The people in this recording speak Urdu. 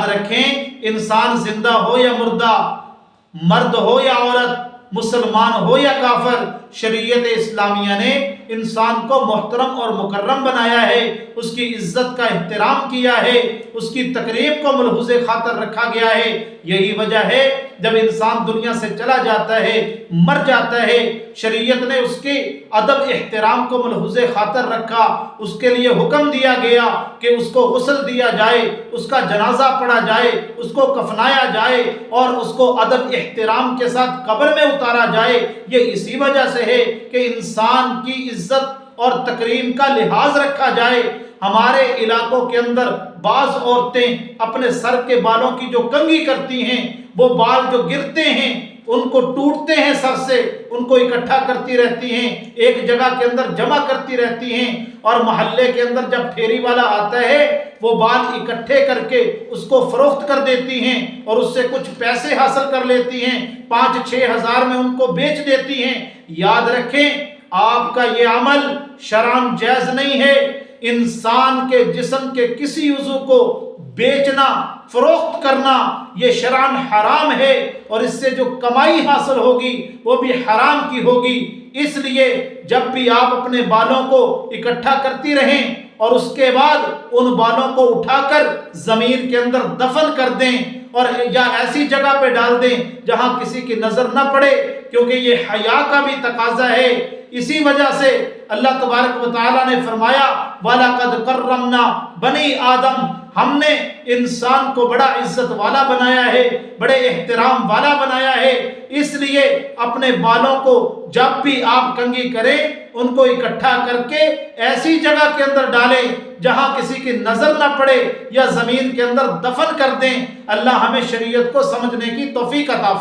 یاد رکھیں، انسان زندہ ہو یا مردہ، مرد ہو یا عورت، مسلمان ہو یا کافر، شریعت اسلامیہ نے انسان کو محترم اور مکرم بنایا ہے، اس کی عزت کا احترام کیا ہے، اس کی تقریب کو ملحوظ خاطر رکھا گیا ہے۔ یہی وجہ ہے جب انسان دنیا سے چلا جاتا ہے، مر جاتا ہے، شریعت نے اس کے ادب احترام کو ملحوظ خاطر رکھا، اس کے لیے حکم دیا گیا کہ اس کو غسل دیا جائے، اس کا جنازہ پڑھا جائے، اس کو کفنایا جائے اور اس کو ادب احترام کے ساتھ قبر میں اتارا جائے۔ یہ اسی وجہ سے ہے کہ انسان کی عزت اور تکریم کا لحاظ رکھا جائے۔ ہمارے علاقوں کے اندر بعض عورتیں اپنے سر کے بالوں کی جو کنگھی کرتی ہیں، وہ بال جو گرتے ہیں ان کو ٹوٹتے ہیں سر سے، ان کو اکٹھا کرتی رہتی ہیں، ایک جگہ کے اندر جمع کرتی رہتی ہیں، اور محلے کے اندر جب پھیری والا آتا ہے وہ بال اکٹھے کر کے اس کو فروخت کر دیتی ہیں اور اس سے کچھ پیسے حاصل کر لیتی ہیں، 5-6 ہزار میں ان کو بیچ دیتی ہیں۔ یاد رکھیں، آپ کا یہ عمل شرعاً جائز نہیں ہے۔ انسان کے جسم کے کسی عضو کو بیچنا، فروخت کرنا یہ شرعاً حرام ہے، اور اس سے جو کمائی حاصل ہوگی وہ بھی حرام کی ہوگی۔ اس لیے جب بھی آپ اپنے بالوں کو اکٹھا کرتی رہیں اور اس کے بعد ان بالوں کو اٹھا کر زمین کے اندر دفن کر دیں، اور یا ایسی جگہ پہ ڈال دیں جہاں کسی کی نظر نہ پڑے، کیونکہ یہ حیا کا بھی تقاضا ہے۔ اسی وجہ سے اللہ تبارک و تعالیٰ نے فرمایا وَلَقَدْ كَرَّمْنَا بَنِي آدم، ہم نے انسان کو بڑا عزت والا بنایا ہے، بڑے احترام والا بنایا ہے۔ اس لیے اپنے بالوں کو جب بھی آپ کنگھی کریں ان کو اکٹھا کر کے ایسی جگہ کے اندر ڈالیں جہاں کسی کی نظر نہ پڑے، یا زمین کے اندر دفن کر دیں۔ اللہ ہمیں شریعت کو سمجھنے کی توفیق عطا فرمائے۔